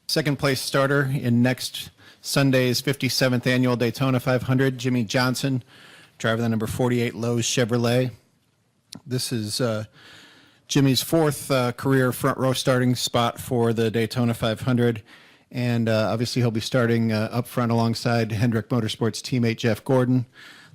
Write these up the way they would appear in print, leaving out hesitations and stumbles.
Second place starter in next Sunday's 57th annual Daytona 500, Jimmie Johnson, driver the number 48 Lowe's Chevrolet. This is Jimmie's fourth career front row starting spot for the Daytona 500. And obviously he'll be starting up front alongside Hendrick Motorsports teammate Jeff Gordon.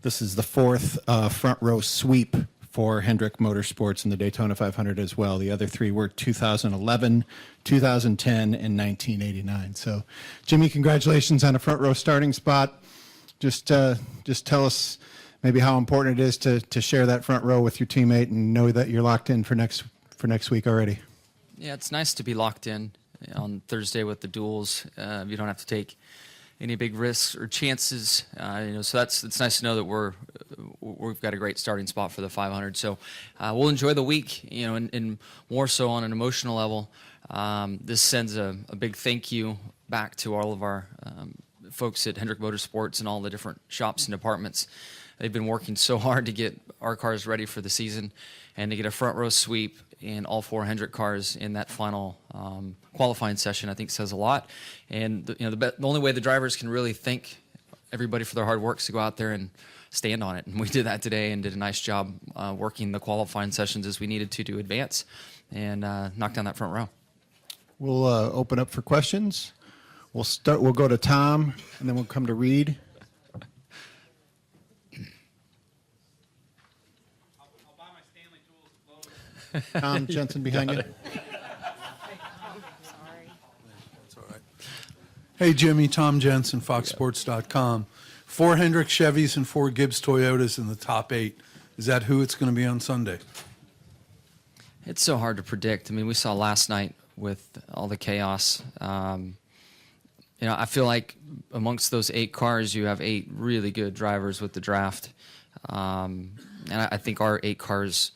This is the fourth front row sweep for Hendrick Motorsports in the Daytona 500 as well. The other three were 2011, 2010, and 1989. So, Jimmie, congratulations on a front row starting spot. Just tell us maybe how important it is to share that front row with your teammate and know that you're locked in for next week already. Yeah, it's nice to be locked in on Thursday with the duels. You don't have to take any big risks or chances, so it's nice to know that we've got a great starting spot for the 500. So we'll enjoy the week, and more so on an emotional level. This sends a big thank you back to all of our folks at Hendrick Motorsports and all the different shops and departments. They've been working so hard to get our cars ready for the season and to get a front row sweep in all four Hendrick cars in that final qualifying session, I think says a lot. And the only way the drivers can really thank everybody for their hard work is to go out there and stand on it. And we did that today and did a nice job working the qualifying sessions as we needed to advance and knock down that front row. We'll open up for questions. We'll go to Tom, and then we'll come to Reed. Tom Jensen behind you. Sorry. That's all right. Hey, Jimmy, Tom Jensen, FoxSports.com. 4 Hendrick Chevys and 4 Gibbs Toyotas in the top 8. Is that who it's going to be on Sunday? It's so hard to predict. I mean, we saw last night with all the chaos. I feel like amongst those 8 cars, you have 8 really good drivers with the draft. And I think our 8 cars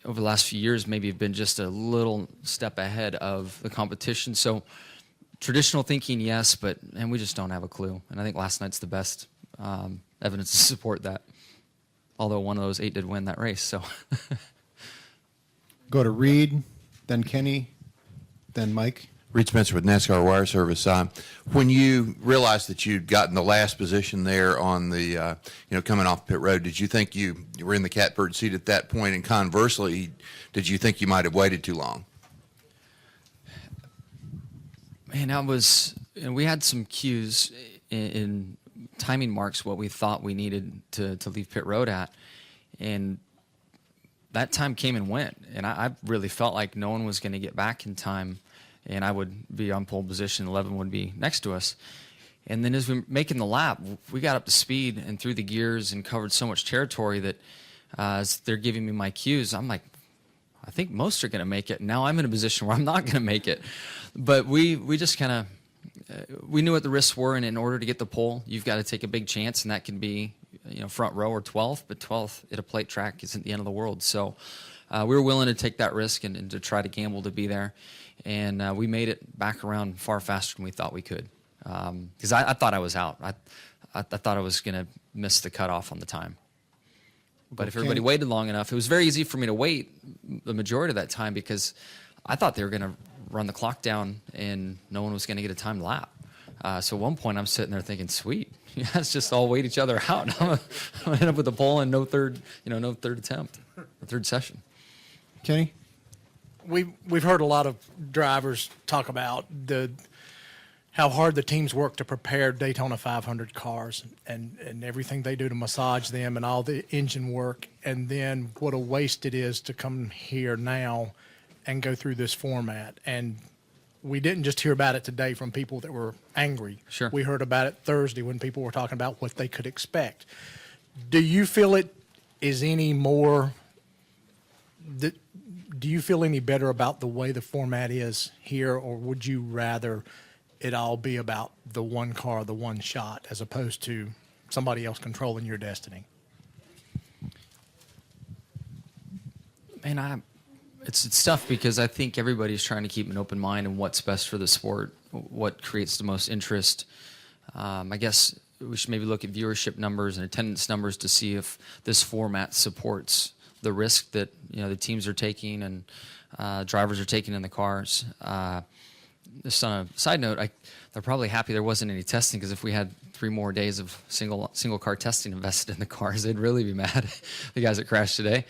over the last few years maybe have been just a little step ahead of the competition. So traditional thinking, yes, and we just don't have a clue. And I think last night's the best evidence to support that. Although one of those 8 did win that race, so. Go to Reed, then Kenny, then Mike. Reed Spencer with NASCAR Wire Service. When you realized that you'd gotten the last position there on the, coming off pit road, did you think you were in the catbird seat at that point? And conversely, did you think you might have waited too long? Man, we had some cues in timing marks what we thought we needed to leave pit road at. And that time came and went. And I really felt like no one was going to get back in time. And I would be on pole position, 11 would be next to us. And then as we were making the lap, we got up to speed and through the gears and covered so much territory that as they're giving me my cues, I'm like, I think most are going to make it. Now I'm in a position where I'm not going to make it. But we just kind of, we knew what the risks were, and in order to get the pole, you've got to take a big chance, and that can be front row or 12th, but 12th at a plate track isn't the end of the world. So we were willing to take that risk and to try to gamble to be there. And we made it back around far faster than we thought we could. Because I thought I was out. I thought I was going to miss the cutoff on the time. But if everybody waited long enough, it was very easy for me to wait the majority of that time because I thought they were going to run the clock down and no one was going to get a timed lap. So at one point I'm sitting there thinking, sweet, let's just all wait each other out. I'm going to end up with a pole and no third attempt, or third session. Kenny? We've heard a lot of drivers talk about how hard the teams work to prepare Daytona 500 cars and everything they do to massage them and all the engine work, and then what a waste it is to come here now and go through this format. And we didn't just hear about it today from people that were angry. Sure. We heard about it Thursday when people were talking about what they could expect. Do you feel it is any more do you feel any better about the way the format is here, or would you rather it all be about the one car, the one shot, as opposed to somebody else controlling your destiny? Man, it's tough because I think everybody's trying to keep an open mind on what's best for the sport, what creates the most interest. I guess we should maybe look at viewership numbers and attendance numbers to see if this format supports the risk that the teams are taking and drivers are taking in the cars. just on a side note, they're probably happy there wasn't any testing, because if we had 3 more days of single car testing invested in the cars, they'd really be mad. The guys that crashed today.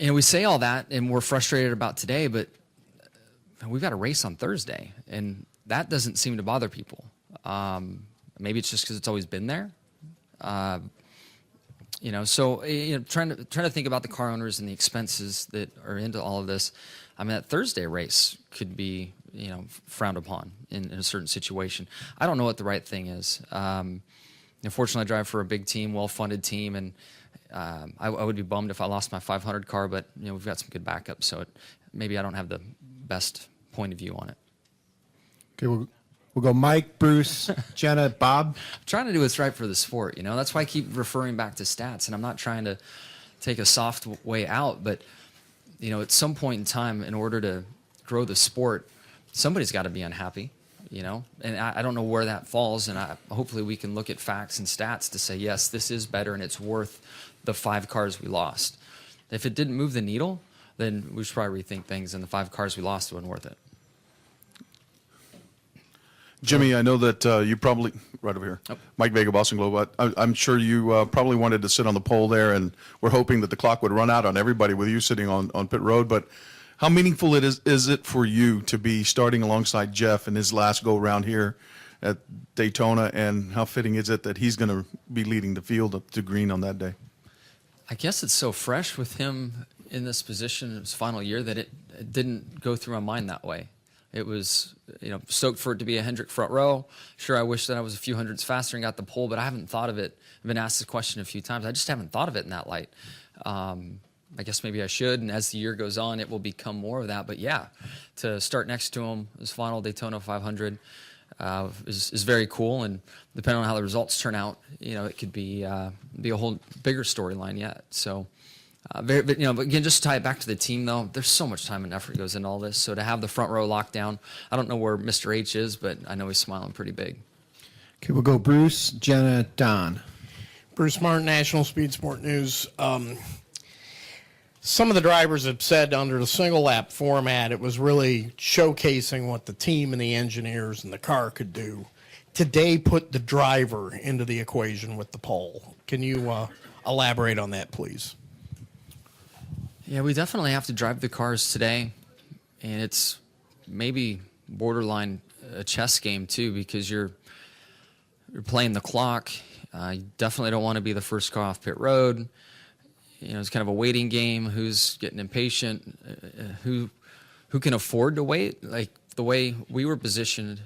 We say all that, and we're frustrated about today, but we've got a race on Thursday, and that doesn't seem to bother people. Maybe it's just because it's always been there. Trying to think about the car owners and the expenses that are into all of this. I mean, that Thursday race could be, frowned upon in a certain situation. I don't know what the right thing is. Unfortunately, I drive for a big team, well-funded team, and I would be bummed if I lost my 500 car, but we've got some good backups, so maybe I don't have the best point of view on it. Okay, we'll go Mike, Bruce, Jenna, Bob. I'm trying to do what's right for the sport, That's why I keep referring back to stats, and I'm not trying to take a soft way out, but at some point in time, in order to grow the sport, somebody's got to be unhappy, And I don't know where that falls, and hopefully we can look at facts and stats to say, yes, this is better, and it's worth the 5 cars we lost. If it didn't move the needle, then we should probably rethink things, and the 5 cars we lost wasn't worth it. Jimmie, I know that you probably, right over here, Mike Vega, Boston Globe, I'm sure you probably wanted to sit on the pole there, and we're hoping that the clock would run out on everybody with you sitting on pit road, but how meaningful is it for you to be starting alongside Jeff in his last go-round here at Daytona, and how fitting is it that he's going to be leading the field up to green on that day? I guess it's so fresh with him in this position in his final year that it didn't go through my mind that way. It was, stoked for it to be a Hendrick front row. Sure, I wish that I was a few hundredths faster and got the pole, but I haven't thought of it. I've been asked this question a few times. I just haven't thought of it in that light. I guess maybe I should, and as the year goes on, it will become more of that. But yeah, to start next to him, his final Daytona 500 is very cool, and depending on how the results turn out, it could be a whole bigger storyline yet. So. But again, just to tie it back to the team, though, there's so much time and effort goes into all this. So to have the front row locked down, I don't know where Mr. H is, but I know he's smiling pretty big. Okay, we'll go Bruce, Jenna, Don. Bruce Martin, National Speed Sport News. Some of the drivers have said under the single lap format, it was really showcasing what the team and the engineers and the car could do. Today put the driver into the equation with the pole. Can you elaborate on that, please? Yeah, we definitely have to drive the cars today, and it's maybe borderline a chess game too, because you're playing the clock. You definitely don't want to be the first car off pit road. It's kind of a waiting game. Who's getting impatient? Who can afford to wait? Like the way we were positioned,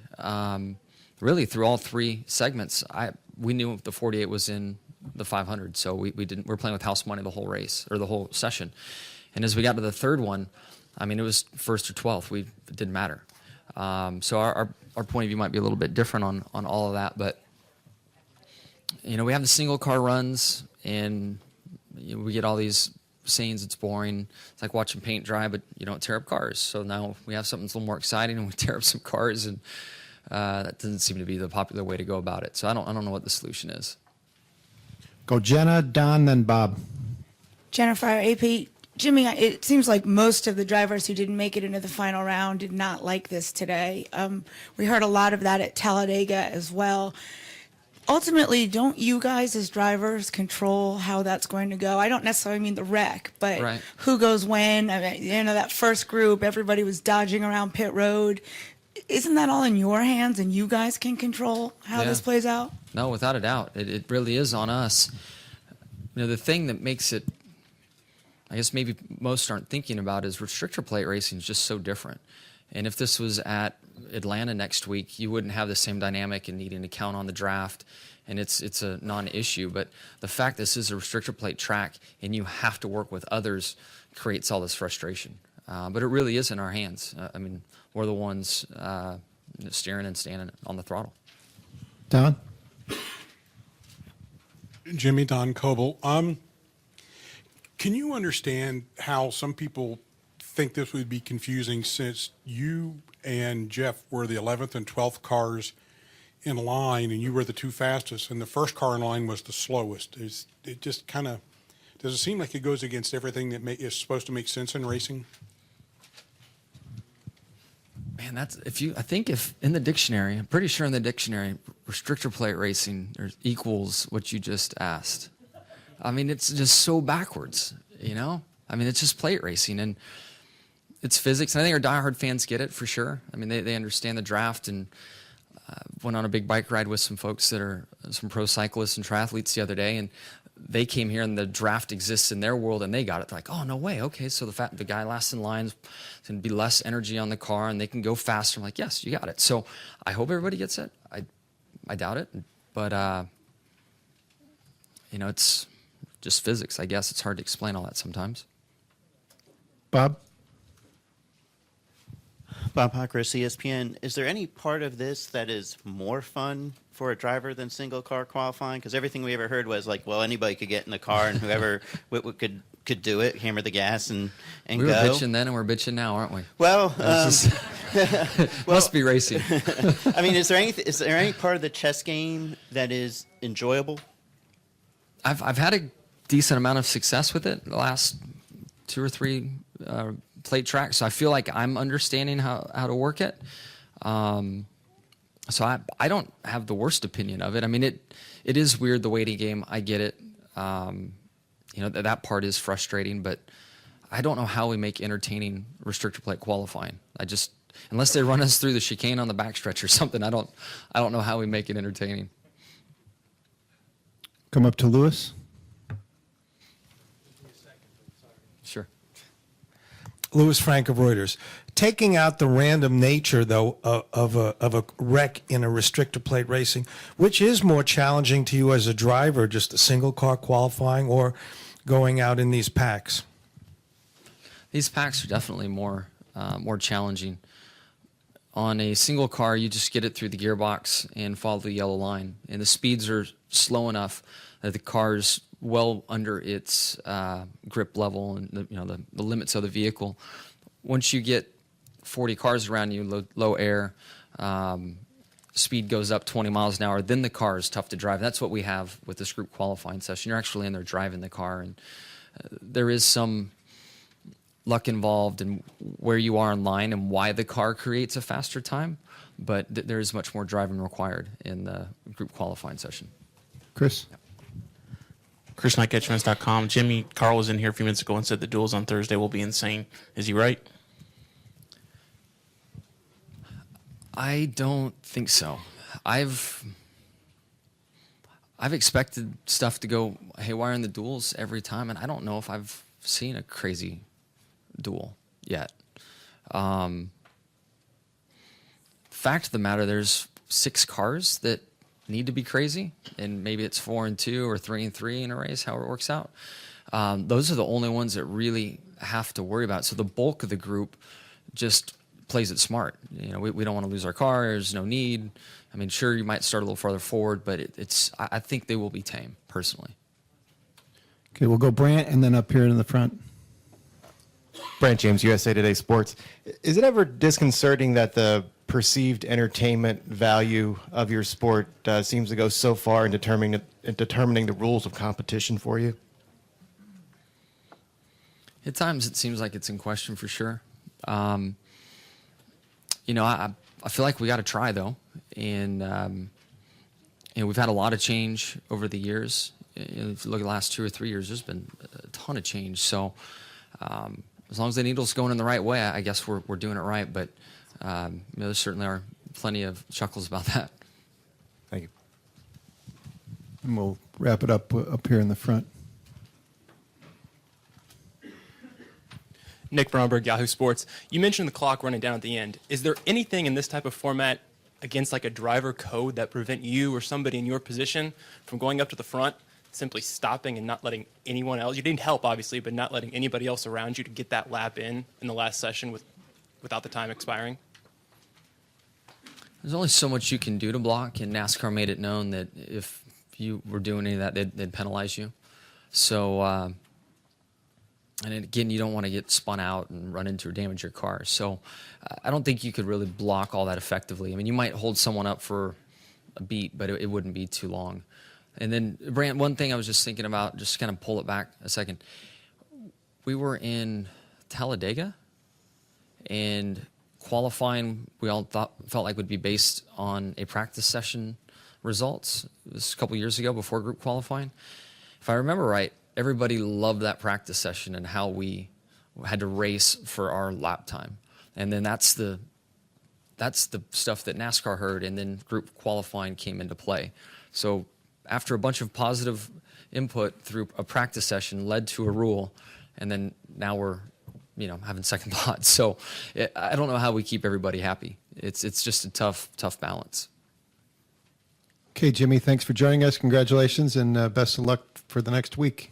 really through all 3 segments, we knew the 48 was in the 500, so we're playing with house money the whole race or the whole session. And as we got to the 3rd one, I mean, it was 1st or 12th. It didn't matter. So our point of view might be a little bit different on all of that, but we have the single car runs, and we get all these sayings it's boring. It's like watching paint dry, but you don't tear up cars. So now we have something that's a little more exciting, and we tear up some cars, and that doesn't seem to be the popular way to go about it. So I don't know what the solution is. Go Jenna, Don, then Bob. Jennifer, AP. Jimmie, it seems like most of the drivers who didn't make it into the final round did not like this today. We heard a lot of that at Talladega as well. Ultimately, don't you guys as drivers control how that's going to go? I don't necessarily mean the wreck, but right. Who goes when? I mean, that first group, everybody was dodging around pit road. Isn't that all in your hands, and you guys can control how this plays out? No, without a doubt. It really is on us. The thing that makes it, I guess maybe most aren't thinking about, is restrictor plate racing is just so different. And if this was at Atlanta next week, you wouldn't have the same dynamic and needing to count on the draft, and it's a non-issue. But the fact this is a restrictor plate track and you have to work with others creates all this frustration. But it really is in our hands. I mean, we're the ones steering and standing on the throttle. Don? Jimmie, Don Coble. Can you understand how some people think this would be confusing, since you and Jeff were the 11th and 12th cars in line, and you were the 2 fastest, and the first car in line was the slowest? It just kind of, does it seem like it goes against everything that is supposed to make sense in racing? Man, that's I think if in the dictionary, I'm pretty sure in the dictionary, restrictor plate racing equals what you just asked. I mean, it's just so backwards, you know? I mean, it's just plate racing and it's physics. And I think our diehard fans get it for sure. I mean, they understand the draft, and went on a big bike ride with some folks that are some pro cyclists and triathletes the other day, and they came here and the draft exists in their world and they got it. They're like, oh, no way. Okay, so the guy last in line is going to be less energy on the car and they can go faster. I'm like, yes, you got it. So I hope everybody gets it. I doubt it, but you know, it's just physics. I guess it's hard to explain all that sometimes. Bob? Bob Hockris, ESPN. Is there any part of this that is more fun for a driver than single car qualifying? Because everything we ever heard was like, well, anybody could get in the car and whoever could do it, hammer the gas and We go. were bitching then and we're bitching now, aren't we? Well, Must be racing. I mean, is there any part of the chess game that is enjoyable? I've had a decent amount of success with it the last 2 or 3 plate tracks, so I feel like I'm understanding how to work it. So I don't have the worst opinion of it. I mean, it is weird, the waiting game. I get it. You know, that part is frustrating, but I don't know how we make entertaining restrictor plate qualifying. Unless they run us through the chicane on the backstretch or something, I don't know how we make it entertaining. Come up to Lewis. Sure. Louis Frank of Reuters. Taking out the random nature, though, of a wreck in a restrictor plate racing, which is more challenging to you as a driver, just a single car qualifying or going out in these packs? These packs are definitely more challenging. On a single car, you just get it through the gearbox and follow the yellow line, and the speeds are slow enough that the car's well under its grip level and the limits of the vehicle. Once you get 40 cars around you, low air, speed goes up 20 miles an hour, then the car is tough to drive. That's what we have with this group qualifying session. You're actually in there driving the car, and there is some luck involved in where you are in line and why the car creates a faster time, but there is much more driving required in the group qualifying session. Chris? Chris Knight, catchfans.com. Jimmy, Carl was in here a few minutes ago and said the duels on Thursday will be insane. Is he right? I don't think so. I've expected stuff to go haywire in the duels every time, and I don't know if I've seen a crazy duel yet. Fact of the matter, there's 6 cars that need to be crazy, and maybe it's 4 and 2 or 3 and 3 in a race, how it works out. Those are the only ones that really have to worry about. So the bulk of the group just plays it smart. You know, we don't want to lose our car. There's no need. I mean, sure, you might start a little farther forward, but I think they will be tame, personally. Okay, we'll go Brant and then up here in the front. Brant James, USA Today Sports. Is it ever disconcerting that the perceived entertainment value of your sport seems to go so far in determining the rules of competition for you? At times, it seems like it's in question for sure. You know, I feel like we got to try though, and we've had a lot of change over the years. You know, if you look at the last 2 or 3 years, there's been a ton of change. So as long as the needle's going in the right way, I guess we're doing it right. But you know, there certainly are plenty of chuckles about that. Thank you. And we'll wrap it up here in the front. Nick Bromberg, Yahoo Sports. You mentioned the clock running down at the end. Is there anything in this type of format against like a driver code that prevent you or somebody in your position from going up to the front, simply stopping and not letting anyone else? You need help, obviously, but not letting anybody else around you to get that lap in the last session without the time expiring? There's only so much you can do to block, and NASCAR made it known that if you were doing any of that, they'd penalize you. So, and again, you don't want to get spun out and run into or damage your car. So I don't think you could really block all that effectively. I mean, you might hold someone up for a beat, but it wouldn't be too long. And then, Brant, one thing I was just thinking about, just kind of pull it back a second. We were in Talladega, and qualifying we all felt like would be based on a practice session results. This was a couple years ago before group qualifying. If I remember right, everybody loved that practice session and how we had to race for our lap time. And then that's the stuff that NASCAR heard, and then group qualifying came into play. So after a bunch of positive input through a practice session led to a rule, and then now we're having second thoughts. So I don't know how we keep everybody happy. It's just a tough balance. Okay, Jimmie, thanks for joining us. Congratulations, and best of luck for the next week.